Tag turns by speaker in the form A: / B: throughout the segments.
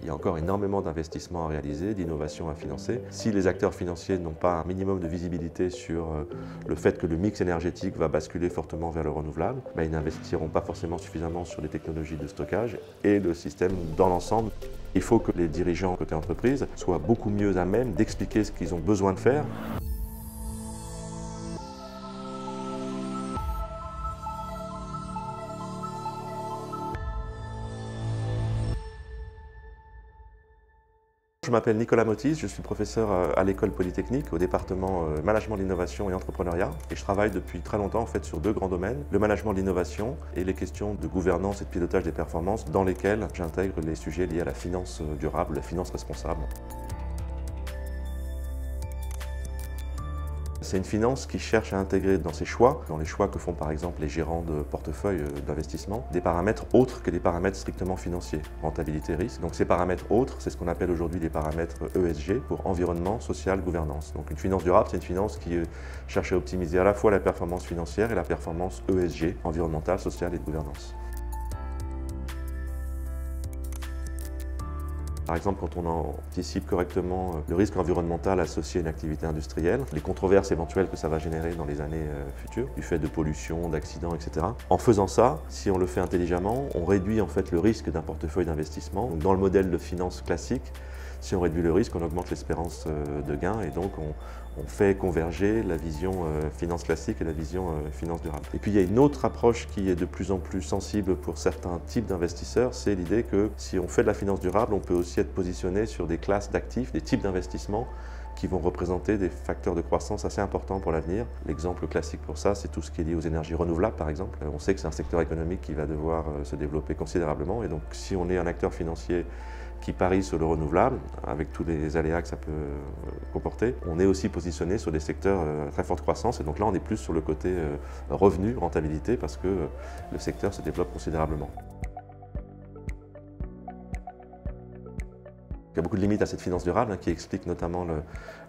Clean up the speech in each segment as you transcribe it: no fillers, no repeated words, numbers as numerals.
A: Il y a encore énormément d'investissements à réaliser, d'innovations à financer. Si les acteurs financiers n'ont pas un minimum de visibilité sur le fait que le mix énergétique va basculer fortement vers le renouvelable, ils n'investiront pas forcément suffisamment sur les technologies de stockage et le système dans l'ensemble. Il faut que les dirigeants côté entreprise soient beaucoup mieux à même d'expliquer ce qu'ils ont besoin de faire. Je m'appelle Nicolas Motis, je suis professeur à l'École Polytechnique au département Management de l'innovation et entrepreneuriat et je travaille depuis très longtemps en fait sur deux grands domaines, le management de l'innovation et les questions de gouvernance et de pilotage des performances dans lesquels j'intègre les sujets liés à la finance durable, la finance responsable. C'est une finance qui cherche à intégrer dans ses choix, dans les choix que font par exemple les gérants de portefeuille d'investissement, des paramètres autres que des paramètres strictement financiers, rentabilité, risque. Donc ces paramètres autres, c'est ce qu'on appelle aujourd'hui des paramètres ESG pour environnement, social, gouvernance. Donc une finance durable, c'est une finance qui cherche à optimiser à la fois la performance financière et la performance ESG, environnementale, sociale et de gouvernance. Par exemple, quand on anticipe correctement le risque environnemental associé à une activité industrielle, les controverses éventuelles que ça va générer dans les années futures, du fait de pollution, d'accidents, etc. En faisant ça, si on le fait intelligemment, on réduit en fait le risque d'un portefeuille d'investissement. Dans le modèle de finance classique, si on réduit le risque, on augmente l'espérance de gain et donc on fait converger la vision finance classique et la vision finance durable. Et puis il y a une autre approche qui est de plus en plus sensible pour certains types d'investisseurs, c'est l'idée que si on fait de la finance durable, on peut aussi être positionné sur des classes d'actifs, des types d'investissements qui vont représenter des facteurs de croissance assez importants pour l'avenir. L'exemple classique pour ça, c'est tout ce qui est lié aux énergies renouvelables, par exemple. On sait que c'est un secteur économique qui va devoir se développer considérablement et donc si on est un acteur financier qui parie sur le renouvelable, avec tous les aléas que ça peut comporter. On est aussi positionné sur des secteurs à très forte croissance, et donc là on est plus sur le côté revenu, rentabilité, parce que le secteur se développe considérablement. Il y a beaucoup de limites à cette finance durable qui expliquent notamment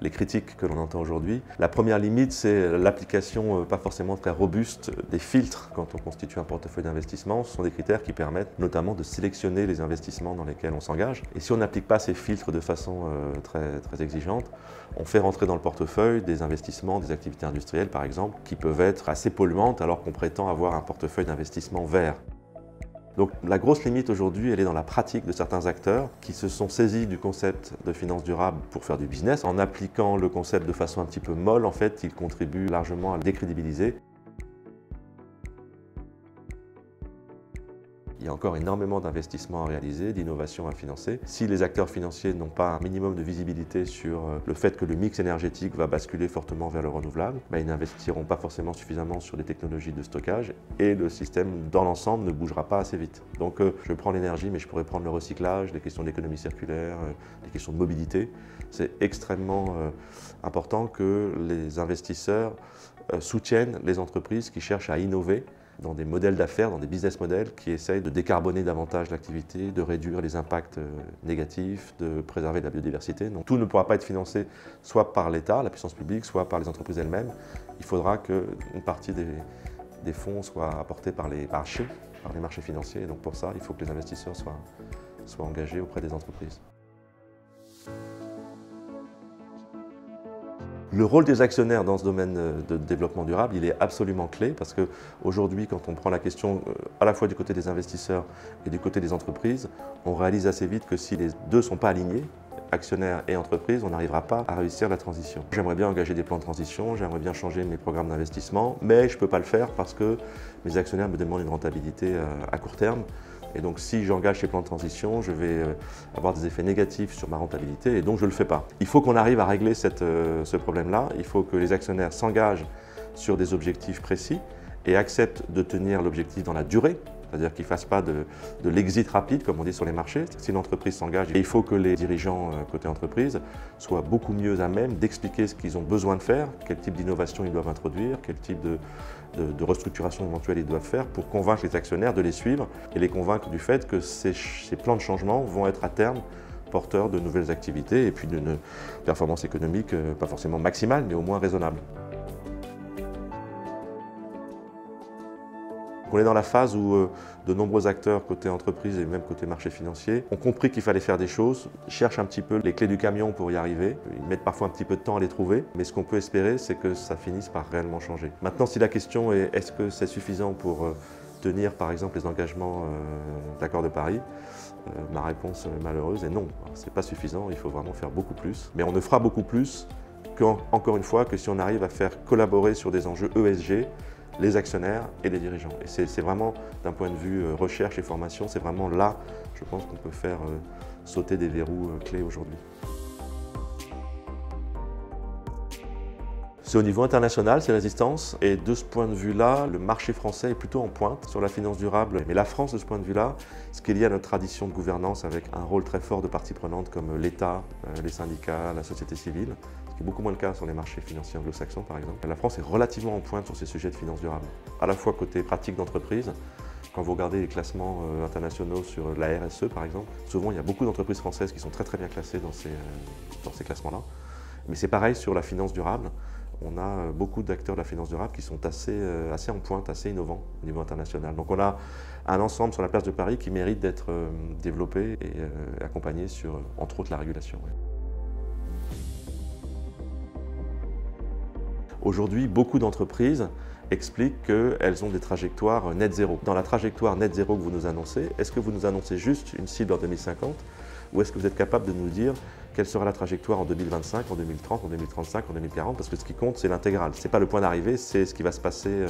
A: les critiques que l'on entend aujourd'hui. La première limite, c'est l'application pas forcément très robuste des filtres quand on constitue un portefeuille d'investissement. Ce sont des critères qui permettent notamment de sélectionner les investissements dans lesquels on s'engage. Et si on n'applique pas ces filtres de façon très exigeante, on fait rentrer dans le portefeuille des investissements, des activités industrielles par exemple, qui peuvent être assez polluantes alors qu'on prétend avoir un portefeuille d'investissement vert. Donc la grosse limite aujourd'hui, elle est dans la pratique de certains acteurs qui se sont saisis du concept de finance durable pour faire du business. En appliquant le concept de façon un petit peu molle, en fait, ils contribuent largement à le décrédibiliser. Il y a encore énormément d'investissements à réaliser, d'innovations à financer. Si les acteurs financiers n'ont pas un minimum de visibilité sur le fait que le mix énergétique va basculer fortement vers le renouvelable, ils n'investiront pas forcément suffisamment sur les technologies de stockage et le système dans l'ensemble ne bougera pas assez vite. Donc je prends l'énergie, mais je pourrais prendre le recyclage, les questions d'économie circulaire, les questions de mobilité. C'est extrêmement important que les investisseurs soutiennent les entreprises qui cherchent à innover dans des modèles d'affaires, dans des business models qui essayent de décarboner davantage l'activité, de réduire les impacts négatifs, de préserver la biodiversité. Donc tout ne pourra pas être financé soit par l'État, la puissance publique, soit par les entreprises elles-mêmes. Il faudra qu'une partie des fonds soit apportée par les marchés financiers. Et donc pour ça, il faut que les investisseurs soient engagés auprès des entreprises. Le rôle des actionnaires dans ce domaine de développement durable, il est absolument clé parce qu'aujourd'hui, quand on prend la question à la fois du côté des investisseurs et du côté des entreprises, on réalise assez vite que si les deux ne sont pas alignés, actionnaires et entreprises, on n'arrivera pas à réussir la transition. J'aimerais bien engager des plans de transition, j'aimerais bien changer mes programmes d'investissement, mais je ne peux pas le faire parce que mes actionnaires me demandent une rentabilité à court terme. Et donc si j'engage ces plans de transition, je vais avoir des effets négatifs sur ma rentabilité et donc je ne le fais pas. Il faut qu'on arrive à régler ce problème-là. Il faut que les actionnaires s'engagent sur des objectifs précis et acceptent de tenir l'objectif dans la durée. C'est-à-dire qu'ils ne fassent pas de l'exit rapide, comme on dit sur les marchés. Si une entreprise s'engage, il faut que les dirigeants côté entreprise soient beaucoup mieux à même d'expliquer ce qu'ils ont besoin de faire, quel type d'innovation ils doivent introduire, quel type de restructuration éventuelle ils doivent faire pour convaincre les actionnaires de les suivre et les convaincre du fait que ces plans de changement vont être à terme porteurs de nouvelles activités et puis d'une performance économique pas forcément maximale, mais au moins raisonnable. on est dans la phase où de nombreux acteurs côté entreprise et même côté marché financier ont compris qu'il fallait faire des choses, cherchent un petit peu les clés du camion pour y arriver. Ils mettent parfois un petit peu de temps à les trouver, mais ce qu'on peut espérer, c'est que ça finisse par réellement changer. Maintenant, si la question est est-ce que c'est suffisant pour tenir par exemple les engagements d'accords de Paris, ma réponse malheureuse est non. Ce n'est pas suffisant, il faut vraiment faire beaucoup plus. Mais on ne fera beaucoup plus encore une fois que si on arrive à faire collaborer sur des enjeux ESG les actionnaires et les dirigeants. Et c'est vraiment, d'un point de vue recherche et formation, c'est vraiment là, je pense qu'on peut faire sauter des verrous clés aujourd'hui. C'est au niveau international, ces résistances, et de ce point de vue-là, le marché français est plutôt en pointe sur la finance durable. Mais la France, de ce point de vue-là, ce qui est lié à notre tradition de gouvernance avec un rôle très fort de parties prenantes comme l'État, les syndicats, la société civile, ce qui est beaucoup moins le cas sur les marchés financiers anglo-saxons par exemple. La France est relativement en pointe sur ces sujets de finance durable, à la fois côté pratique d'entreprise. Quand vous regardez les classements internationaux sur la RSE par exemple, souvent il y a beaucoup d'entreprises françaises qui sont très très bien classées dans ces classements-là. Mais c'est pareil sur la finance durable. On a beaucoup d'acteurs de la finance durable qui sont assez en pointe, assez innovants au niveau international. Donc on a un ensemble sur la place de Paris qui mérite d'être développé et accompagné sur, entre autres, la régulation. Ouais. Aujourd'hui, beaucoup d'entreprises expliquent qu'elles ont des trajectoires net zéro. Dans la trajectoire net zéro que vous nous annoncez, est-ce que vous nous annoncez juste une cible en 2050 ou est-ce que vous êtes capable de nous dire quelle sera la trajectoire en 2025, en 2030, en 2035, en 2040? Parce que ce qui compte, c'est l'intégrale. Ce n'est pas le point d'arrivée, c'est ce qui va se passer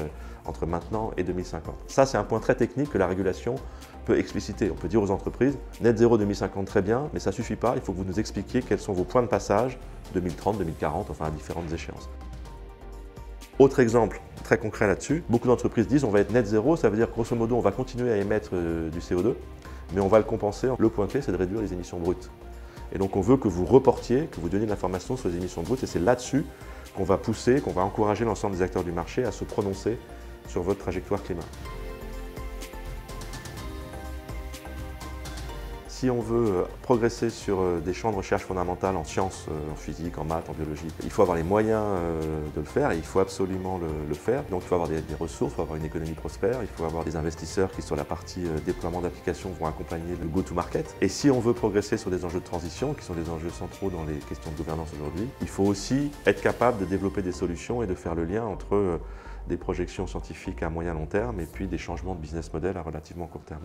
A: entre maintenant et 2050. Ça, c'est un point très technique que la régulation peut expliciter. On peut dire aux entreprises, net zéro 2050, très bien, mais ça ne suffit pas. Il faut que vous nous expliquiez quels sont vos points de passage 2030, 2040, enfin à différentes échéances. Autre exemple très concret là-dessus, beaucoup d'entreprises disent on va être net zéro, ça veut dire grosso modo on va continuer à émettre du CO2, mais on va le compenser. Le point clé, c'est de réduire les émissions brutes. Et donc on veut que vous reportiez, que vous donniez de l'information sur les émissions brutes, et c'est là-dessus qu'on va pousser, qu'on va encourager l'ensemble des acteurs du marché à se prononcer sur votre trajectoire climat. Si on veut progresser sur des champs de recherche fondamentales en sciences, en physique, en maths, en biologie, il faut avoir les moyens de le faire et il faut absolument le faire. Donc il faut avoir des ressources, il faut avoir une économie prospère, il faut avoir des investisseurs qui sur la partie déploiement d'applications vont accompagner le go-to-market. Et si on veut progresser sur des enjeux de transition, qui sont des enjeux centraux dans les questions de gouvernance aujourd'hui, il faut aussi être capable de développer des solutions et de faire le lien entre des projections scientifiques à moyen long terme et puis des changements de business model à relativement court terme.